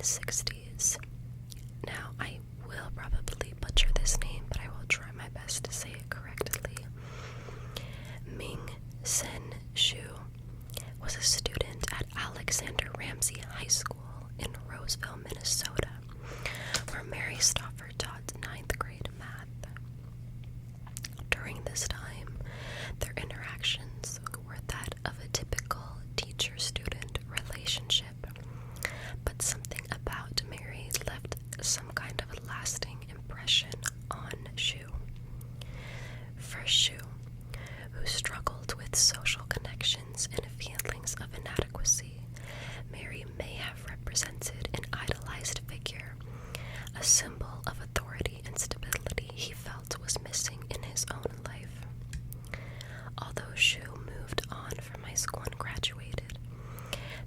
1960s. Now, I will probably butcher this name, but I will try my best to say it correctly. Ming Sen Shu was a student at Alexander Ramsey High School in Roseville, Minnesota, where Mary Stauffer taught 9th grade math. During this time, their interactions were that of a typical teacher-student relationship, but something about Mary left some kind of a lasting impression on Shu. For Shu, who struggled with social connections and feelings of inadequacy, Mary may have represented an idolized figure, a symbol of authority and stability he felt was missing in his own life. Although Shu moved on from high school and graduated,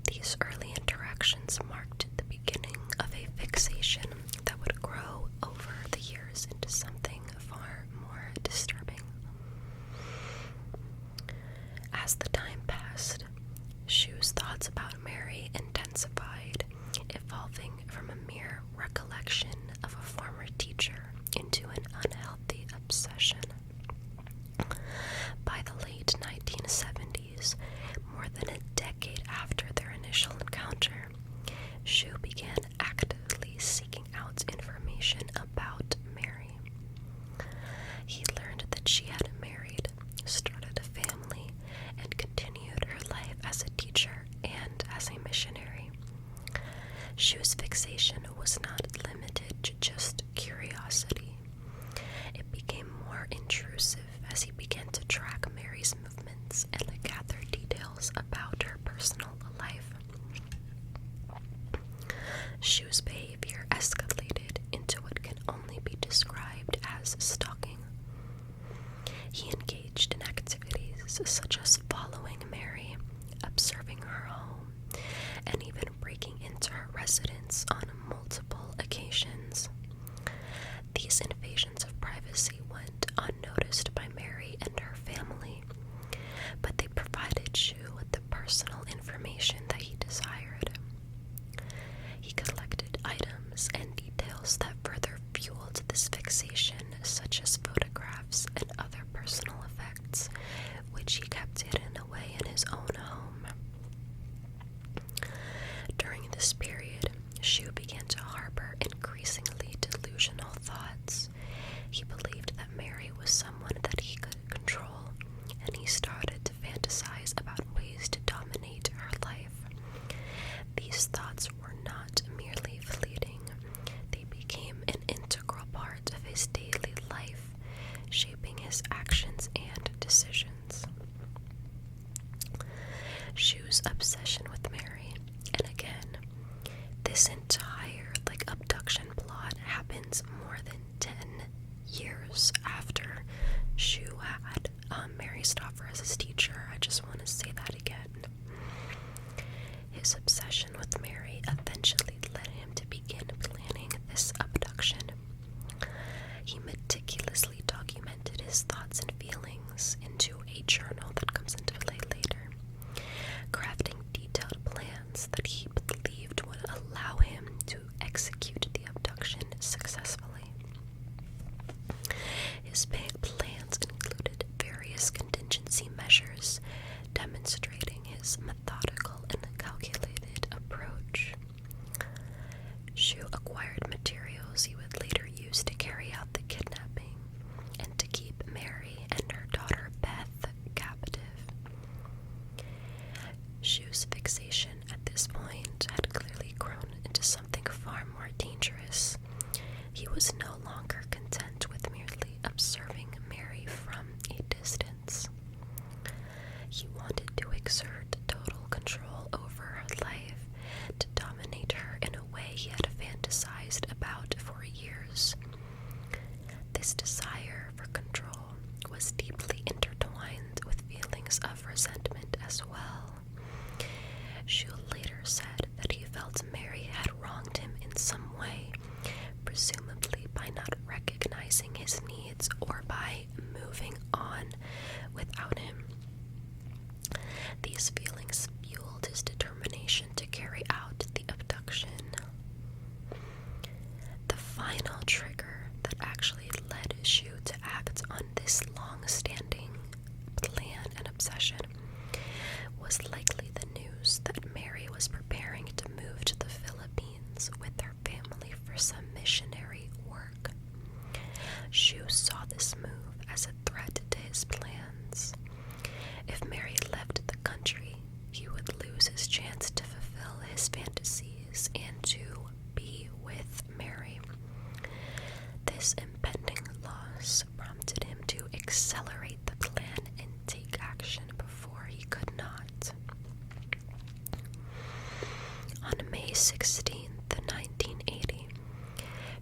these early interactions marked the beginning of a fixation that would grow over the years into something far more disturbing. As the time passed, Shu's thoughts about Mary intensified, evolving from a mere recollection of a former teacher into an unhealthy obsession. By the late 1970s, more than a decade after their initial encounter, Shu began actively seeking out information about Mary. He learned that she had married, started a family, and continued her life as a teacher and as a missionary. Shu's fixation was not limited to just curiosity. It became more intrusive as he began to track Mary's movements and gather details about her personal life. Shu's behavior escalated into what can only be described as stalking. He engaged in activities such as following Mary, observing her home, and even breaking into her residence on multiple occasions. These invasions of privacy went unnoticed by Mary and her family, but they provided Shu with the personal information that he desired. He collected items and details that further fueled this fixation, such as photographs and other personal effects, which he kept hidden away in his own home. During this period, Shu began to harbor increasingly delusional thoughts. He believed that Mary was someone that he could control, and he started to fantasize about ways to dominate her life. These thoughts were not merely fleeting. They became an integral part of his daily life, shaping his actions and decisions. Shu's obsession with Mary, and again, this entire abduction plot happens more than 10 years after Shu had Mary Stauffer as his teacher. I just want to say that again. His obsession with Mary eventually led him to begin planning this abduction. He meticulously documented his thoughts and feelings into a journal that comes into play later, crafting detailed plans that he believed would allow him to execute the abduction successfully. His plans included various contingency measures, demonstrating his methodical and calculated approach. Shu acquired materials he would later use to carry out the kidnapping and to keep Mary and her daughter Beth captive. Shu's fixation at this point 16th, 1980,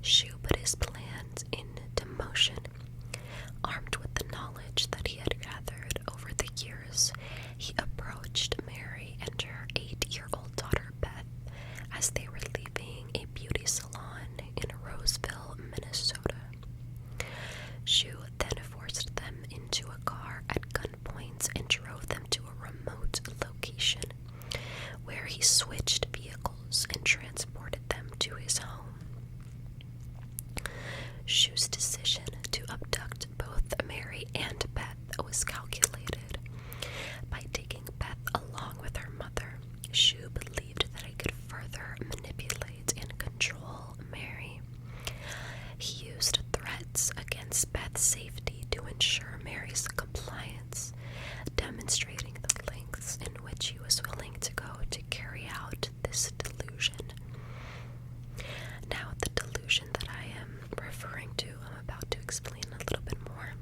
Shu put his plans into motion. Armed with the knowledge that he had gathered over the years, he approached Mary and her 8-year-old daughter Beth as they were leaving a beauty salon in Roseville, Minnesota. Shu then forced them into a car at gunpoint and drove them to a remote location, where he switched vehicles and transported them to his home. Shu's decision to abduct both Mary and Beth was calculated. By taking Beth along with her mother, Shu believed that he could further manipulate and control Mary. He used threats against Beth's safety to ensure Mary's compliance, demonstrating the lengths in which he was willing to go to carry out this delusion. Now, the delusion that I am referring to, I'm about to explain a little bit more.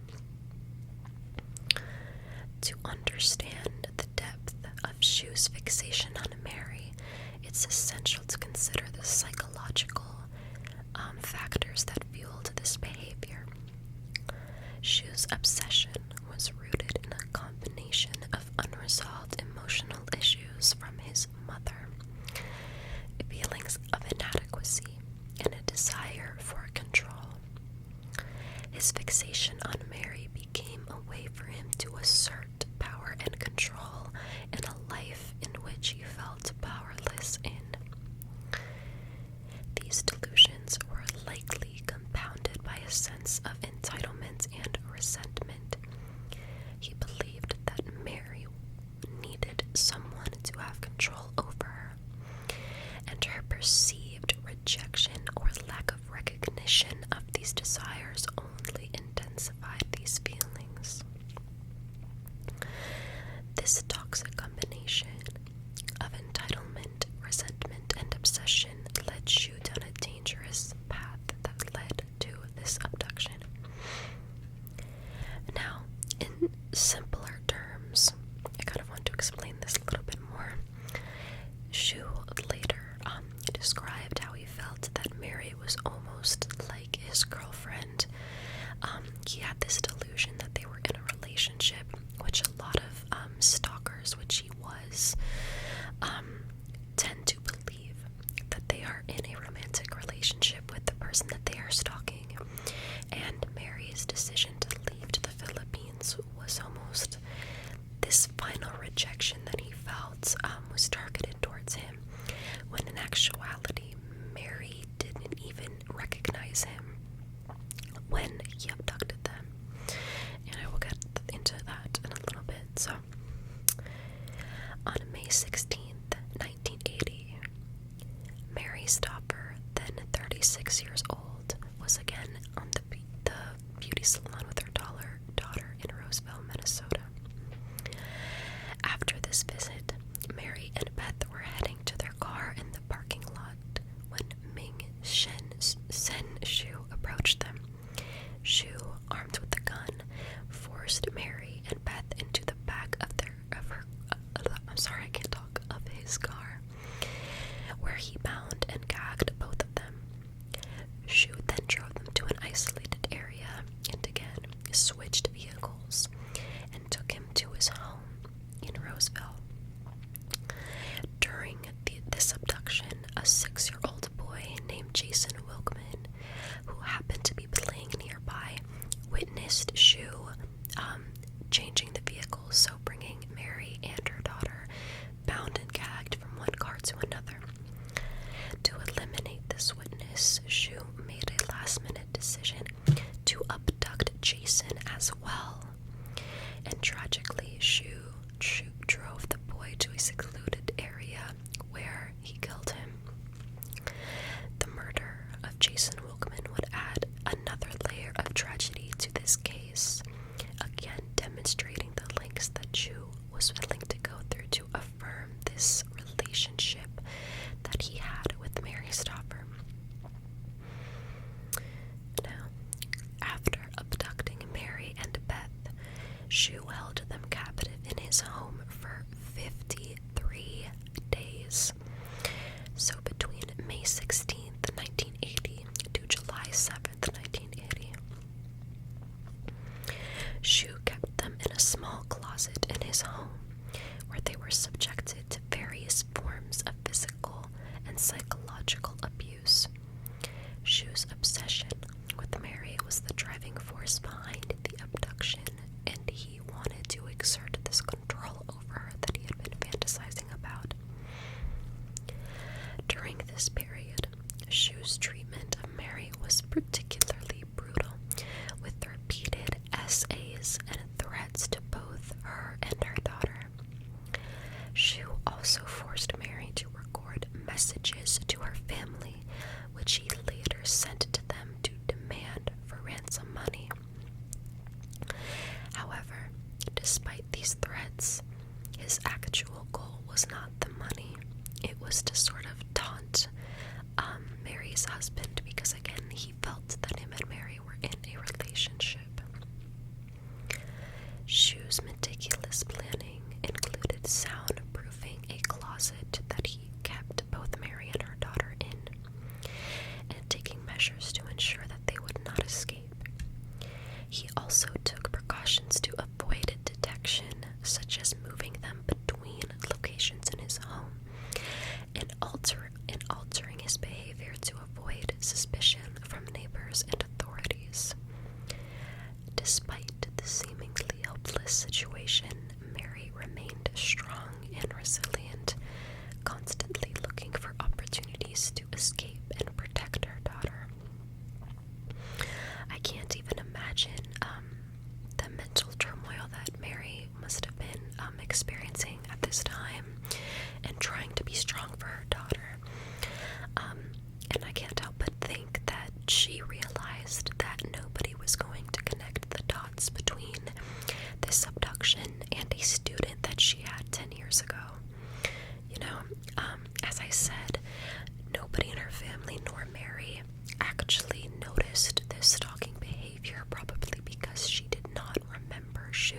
To understand the depth of Shu's fixation on Mary, it's essential to consider the psychological factors that fueled this behavior. Shu's obsession was rooted in a combination of unresolved emotional issues from his mother, feelings of inadequacy, and a desire for control. His fixation on Mary became a way for him to assert power and control in a life in which he felt powerless in. These delusions were likely compounded by a sense of entitlement and resentment. He believed that Mary needed someone to have control over her, and her perceived rejection or lack of recognition of these desires only intensified these feelings. This toxic combination of entitlement, resentment, and obsession led Shu down a dangerous path that led to this abduction. Now, in simpler terms, I kind of want to explain this a little bit more. Shu later described how he felt that Mary was almost like his girlfriend. He had this delusion that they were in a relationship, which a lot of stalkers, which he was, tend to believe that they are in a romantic relationship with the person that they are stalking. And Mary's decision to leave to the Philippines was almost this final rejection that he felt was targeted towards him, when in actuality Mary didn't even recognize him when he abducted them. And I will get into that in a little bit. So, on May 16th, 1980, Mary Stauffer, then 36 years old, was again on the beauty salon with her daughter in Roseville, Minnesota. After this visit, Mary and Beth were heading to their car in the parking lot when Ming Sen Shu approached them. Shu, armed with a gun, forced Mary and Beth into the back of his car, where he bound and gagged both of them. Shu then drove them to an isolated area and again switched vehicles and took him to his home in Roseville. During this abduction, a 6-year-old boy named Jason Wilkman, who happened to be playing nearby, witnessed Shu changing the vehicles, so bringing Mary and her daughter bound and gagged from one car to another. To eliminate this witness, Shu made a last-minute decision to abduct Jason as well. And tragically, Shu drove the boy to a secluded area where he killed him. The murder of Jason Wilkman would add another layer of tragedy to this case, again demonstrating the lengths that Shu was willing to go through to affirm this relationship that he had with Mary Stauffer. Now, after abducting Mary and Beth, Shu held them captive in his home for 53 days. So between this period, Shu's treatment of Mary was particularly brutal, with repeated essays and threats to both her and her daughter. Shu also forced Mary to record messages to her family, which he later sent to them to demand for ransom money. However, despite these threats, his actual goal was not the money. It was to sort of taunt Mary's husband, because again, he felt that him and Mary were in a relationship. Shu's meticulous planning included soundproofing a closet that he kept both Mary and her daughter in, and taking measures to ensure that they would not escape. He also took precautions to avoid detection, such as moving them between locations in his home and altering his behavior to avoid suspicion from neighbors and authorities. Despite the seemingly hopeless situation, Mary remained strong and resilient, constantly looking for opportunities to escape and protect her daughter. I can't even imagine the mental turmoil that Mary must have been experiencing at this time, and trying to be strong for her daughter. And I can't help but think that she realized that nobody was going to connect the dots between this abduction and a student that she had 10 years ago. As I said, nobody in her family nor Mary actually noticed this stalking behavior, probably because she did not remember Shu.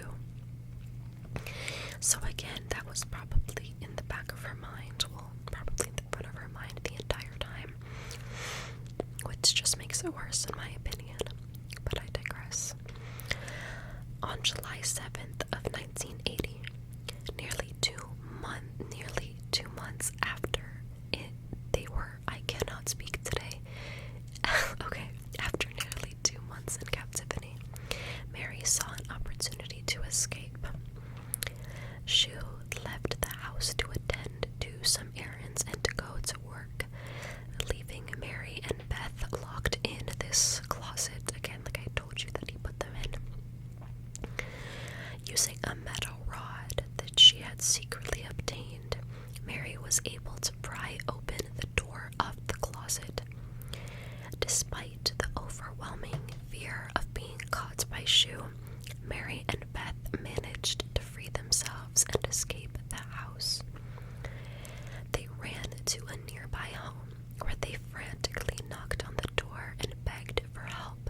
So again, that was probably in the back of her mind, probably in the front of her mind the entire time, which just makes it worse in my opinion, but I digress. On July 7th of 1980, nearly two months after I cannot speak today, okay, after nearly 2 months in captivity, Mary saw an opportunity to escape. Shu left the house to attend to some errands and to go to work, leaving Mary and Beth locked in this closet, again, like I told you that he put them in. Using a metal rod that she had secretly obtained, Mary was able to pry open the door of the closet. Despite the overwhelming fear of being caught by Shu, Mary and Beth managed to free themselves and escape the house. They ran to a nearby home where they frantically knocked on the door and begged for help.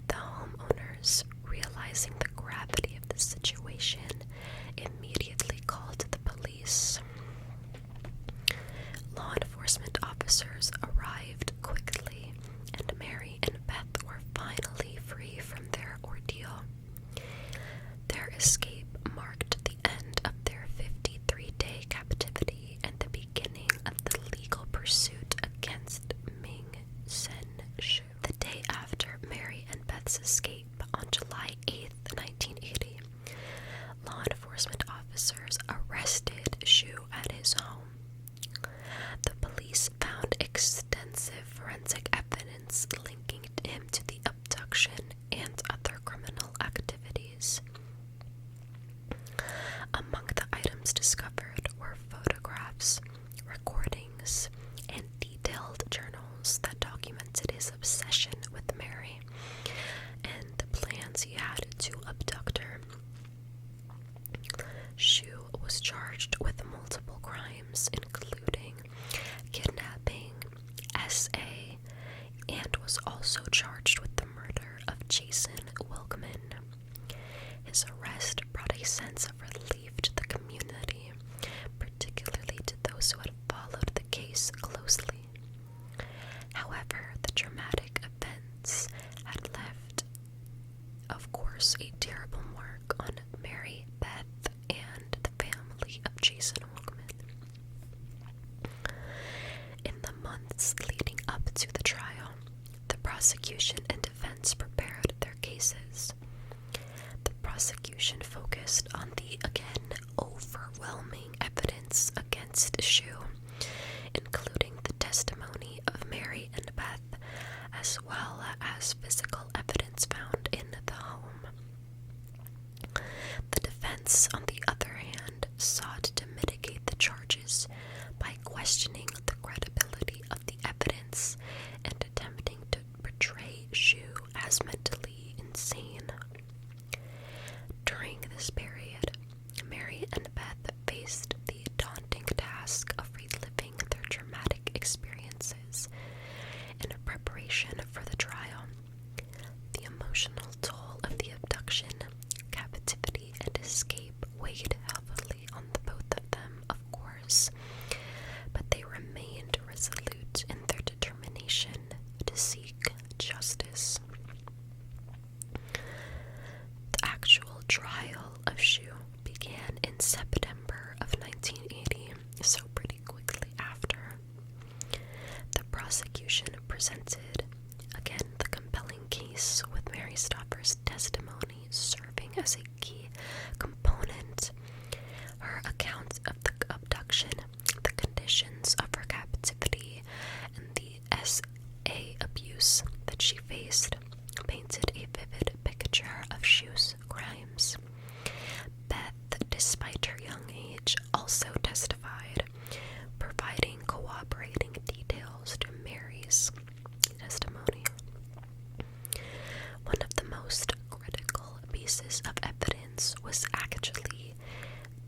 The homeowners, realizing the gravity of the situation, immediately called the police. Law enforcement officers arrived quickly, and Mary and Beth were finally free from their ordeal. Their escape marked the end of their 53-day captivity and the beginning of the legal pursuit against Ming Sen Shu. The day after Mary and Beth's escape, on July 8th, 1980, law enforcement officers arrested Shu at his home. The police found extensive forensic evidence linking him to the abduction and other criminal activities. Among the items discovered were photographs, recordings, and detailed journals that documented his obsession with Mary and the plans he had to abduct her. Shu was charged with multiple crimes, including kidnapping, SA, and was also charged with the murder of Jason Wilkman. His arrest brought a sense of relief to the community, particularly to those who had followed the case closely. However, the dramatic events had left, of course, a terrible mark on Mary, Beth, and the family of Jason Wilkman. In the months leading up to the trial, the prosecution and defense prepared their cases. The prosecution focused on the, again, overwhelming evidence against Shu, including prosecution presented, again, the compelling case with Mary Stauffer's testimony serving as a key component. Her account of the abduction, the conditions of her captivity, and the SA abuse that she faced painted a vivid picture of Shu's crimes. Beth, despite her young age, also testified, providing corroborating details to Mary's testimony. One of the most critical pieces of evidence was actually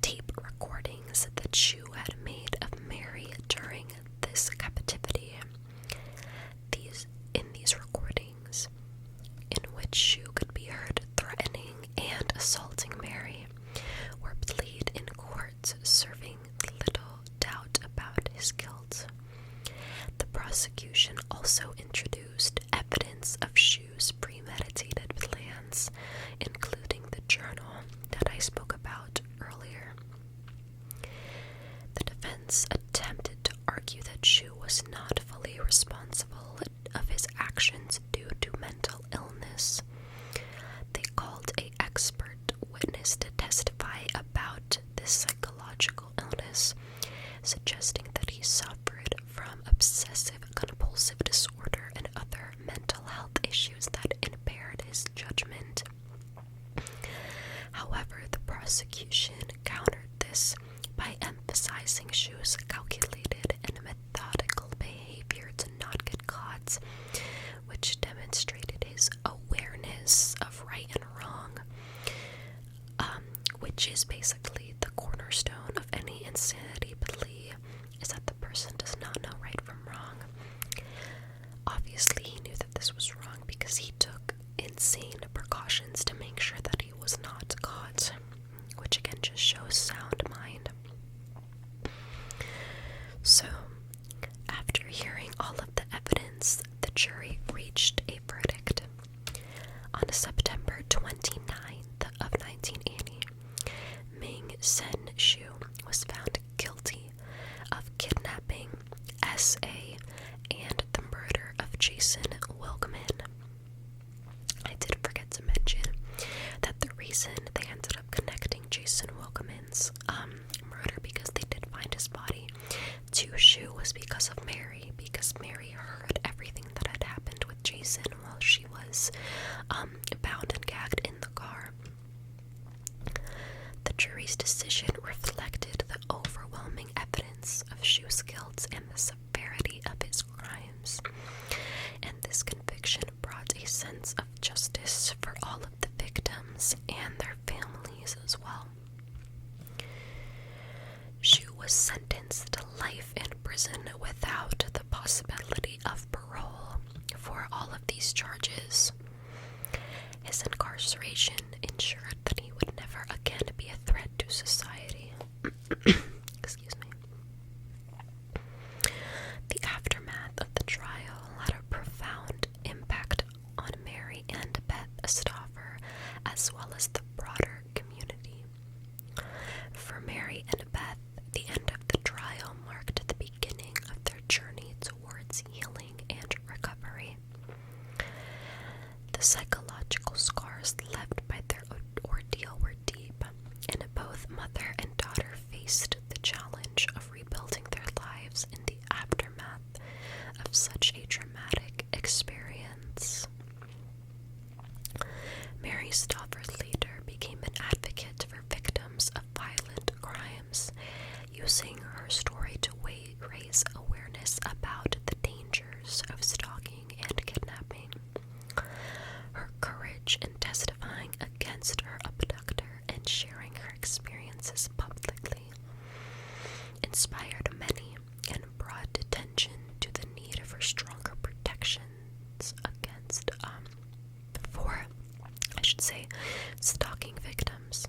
tape recordings that Shu had made of Mary during this captivity. In these recordings, in which Shu could be heard threatening and assaulting Mary, were played in court, serving little doubt about his guilt. The prosecution also introduced evidence of Shu's premeditated plans, including the journal that I spoke about earlier. The defense attempted to argue that Shu was not fully responsible of his actions due to mental illness. They called an expert witness to testify about this psychological illness, suggesting that he suffered from obsessive-compulsive disorder and other mental health issues that impaired his judgment. However, the prosecution countered this by emphasizing Shu's calculated and methodical behavior to not get caught, which demonstrated his awareness of right and wrong, which is basically the cornerstone of any insanity plea, is that the person does not know right from wrong. Obviously, he knew that this was wrong because he took insane precautions to make sure that he was not caught, which again just shows sound mind. So, after hearing all of the evidence, the jury reached a verdict. On September 29th of 1980, Ming Sen Shu was found guilty of kidnapping S.A. and the murder of Jason Wilkman. I did forget to mention that the reason they ended up connecting Jason Wilkman's murder, because they did find his body, to Shu was because of Mary, because Mary heard everything that had happened with Jason while she was bound and gagged in the car. The jury's decision reflected the overwhelming evidence of Shu's guilt and the severity of his crimes, and this conviction brought a sense of justice for all of the victims and their families as well. Shu was sentenced to life in prison without the possibility of parole for all of these charges. His incarceration ensured that he would never again be a threat to society. Excuse me. The aftermath of the trial had a profound impact on Mary and Beth Stauffer, as well as the broader community. For Mary and Beth, the end of the trial marked the beginning of their journey towards healing and recovery. The psychological scars left by their ordeal were deep, and both mother and daughter faced the challenge of rebuilding their lives in the aftermath of such a traumatic experience. Mary Stauffer later became an advocate for victims of violent crimes, using her story to raise awareness about the dangers of stalking and kidnapping. Her courage in testifying against her abductor and sharing her experiences publicly inspired many and brought attention to the need for stronger protections against, stalking victims.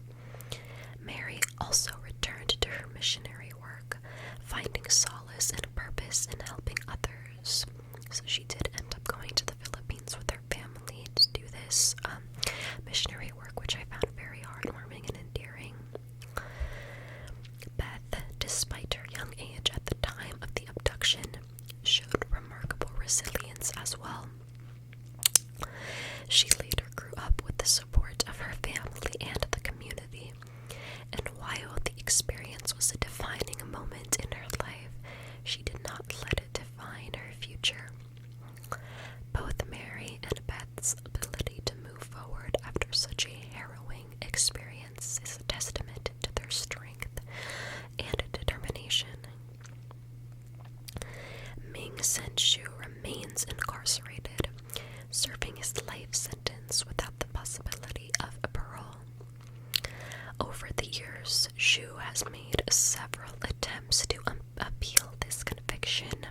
Mary also returned to her missionary work, finding solace and purpose in helping others. So she did end up going to the Philippines with her family to do this missionary work, which I found very heartwarming and endearing. Beth, despite her young age at the time of the abduction, showed remarkable resilience as well. She later grew up with the support of her family and the community, and while the experience was a defining moment in her life, she did not let it define her future. Both Mary and Beth's ability to move forward after such a harrowing experience is a testament to their strength and determination. Ming Sen Shu remains incarcerated, serving his life sentence without the possibility of a parole. Over the years, Shu has made several attempts to appeal this conviction,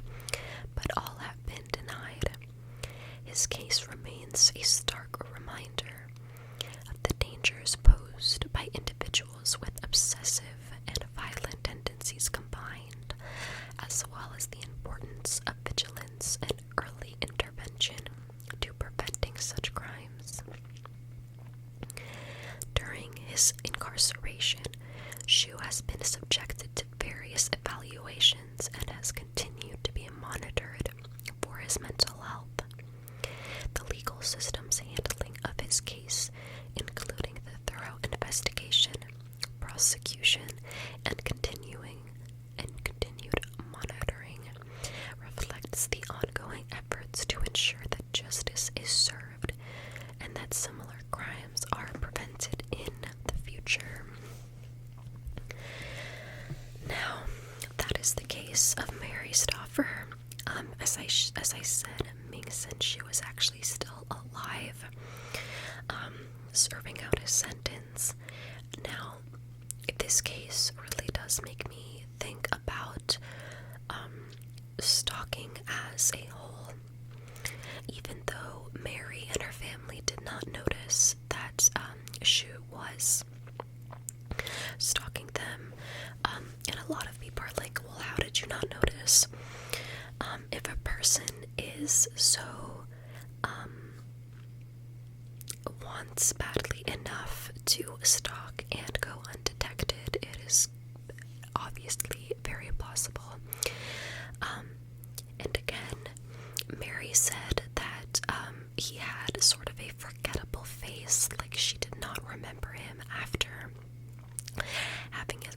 but all have been denied. His case remains a stark reminder of the dangers posed by individuals with obsessive and violent tendencies combined, as well as the importance of vigilance and early intervention to preventing such crimes. During his incarceration, Shu has been subjected to various evaluations and has continued to be monitored for his mental health. The legal system's handling of his case, including the thorough investigation, prosecution, and continued monitoring, reflects the ongoing efforts to ensure that justice is served and that similar crimes are prevented in the future. Now, that is the case of Mary Stauffer. As I said, Ming Sen Shu was actually still alive, serving out his sentence. Now, this case really does make me think about stalking as a whole. Even though Mary and her family did not notice that Shu was stalking them, and a lot of people are like, well, how did you not notice? If a person is so wants badly enough to stalk and go undetected, it is obviously very possible. And again, Mary said that he had sort of a forgettable face, like she did not remember him after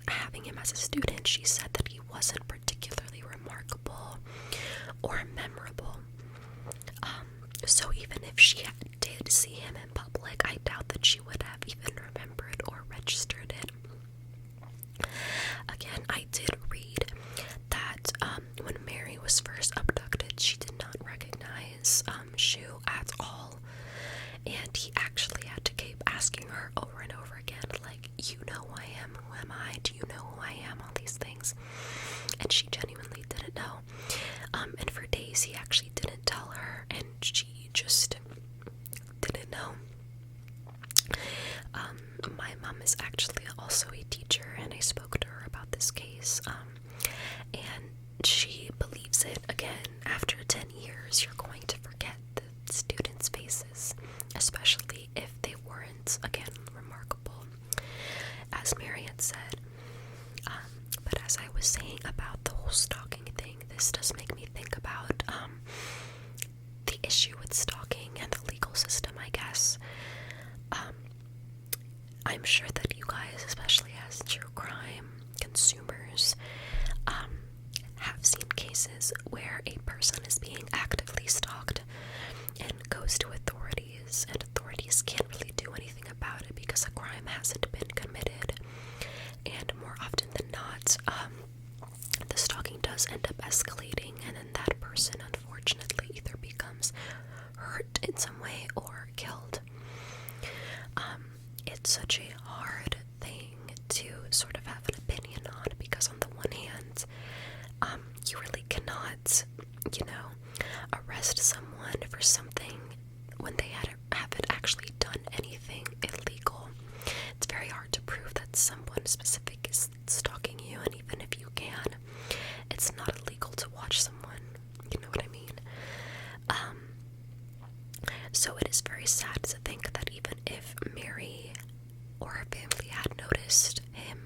having him as a student. She said that he wasn't particularly remarkable or memorable. So even if she did see him in public, I doubt that she would have even remembered or registered it. Again, I did read that when Mary was first abducted, she did not recognize Shu at all, and he actually had to keep asking her over and over again, like, you know who I am, who am I, do you know who I am, all these things, and she genuinely didn't know. And for days he actually didn't tell her, and she just didn't know. My mom is actually also a teacher, and I spoke to her about this case, and she believes it. Again, after 10 years, you're going to forget the students' faces, especially if they weren't, again, remarkable, as Mary had said. But as I was saying about the whole stalking thing, this does make me think about the issue with stalking and the legal system, I guess. I'm sure that you guys, especially as true crime consumers, have seen cases where a person is being actively stalked and goes to authorities, and authorities can't really do anything about it because a crime hasn't been committed. And more often than not, the stalking does end up escalating, and then that person unfortunately either becomes hurt in some way or killed. It's such a hard thing to sort of have an opinion on, because on the one hand, you really cannot, arrest someone for something when they haven't actually done anything illegal. It's very hard to prove that someone specific is stalking you, and even if you can, it's not illegal to watch someone, you know what I mean? So it is very sad to think that even if Mary or her family had noticed him,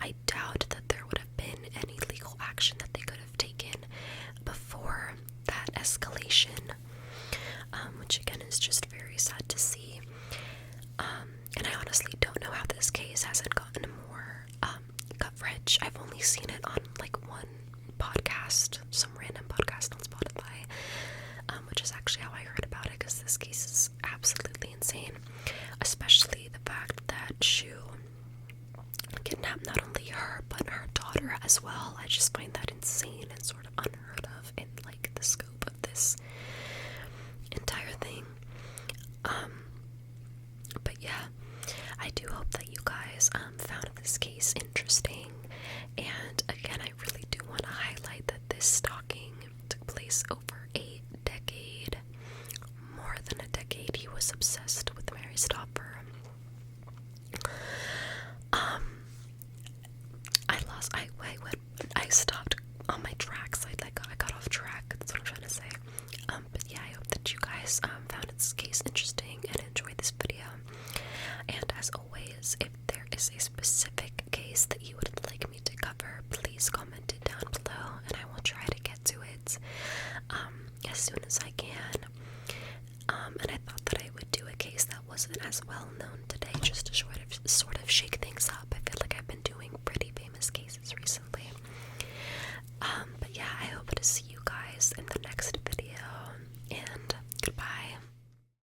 I doubt that there would have been any legal action that they could have taken before mutilation, which again is just very sad to see. And I honestly don't know how this case hasn't gotten more coverage. I've only seen it on like one podcast, some random podcast on Spotify, which is actually how I heard about it, because this case is absolutely insane, especially the fact that Shu kidnapped not only her but her daughter as well. I just find that insane and sort of unheard of in like the scope of this entire thing. But yeah, I do hope that you guys found this case interesting, and again, I really do want to highlight that this stalking took place over a decade, more than a decade. He was obsessed with Mary Stauffer. I stopped on my tracks. I got off track. That's what I'm trying to say. But yeah, I hope that you guys found this case interesting and enjoyed this video. And as always, if there is a specific case that you would like me to cover, please comment it down below, and I will try to get to it as soon as I can. And I thought that I would do a case that wasn't as well known today, just to sort of shake things up.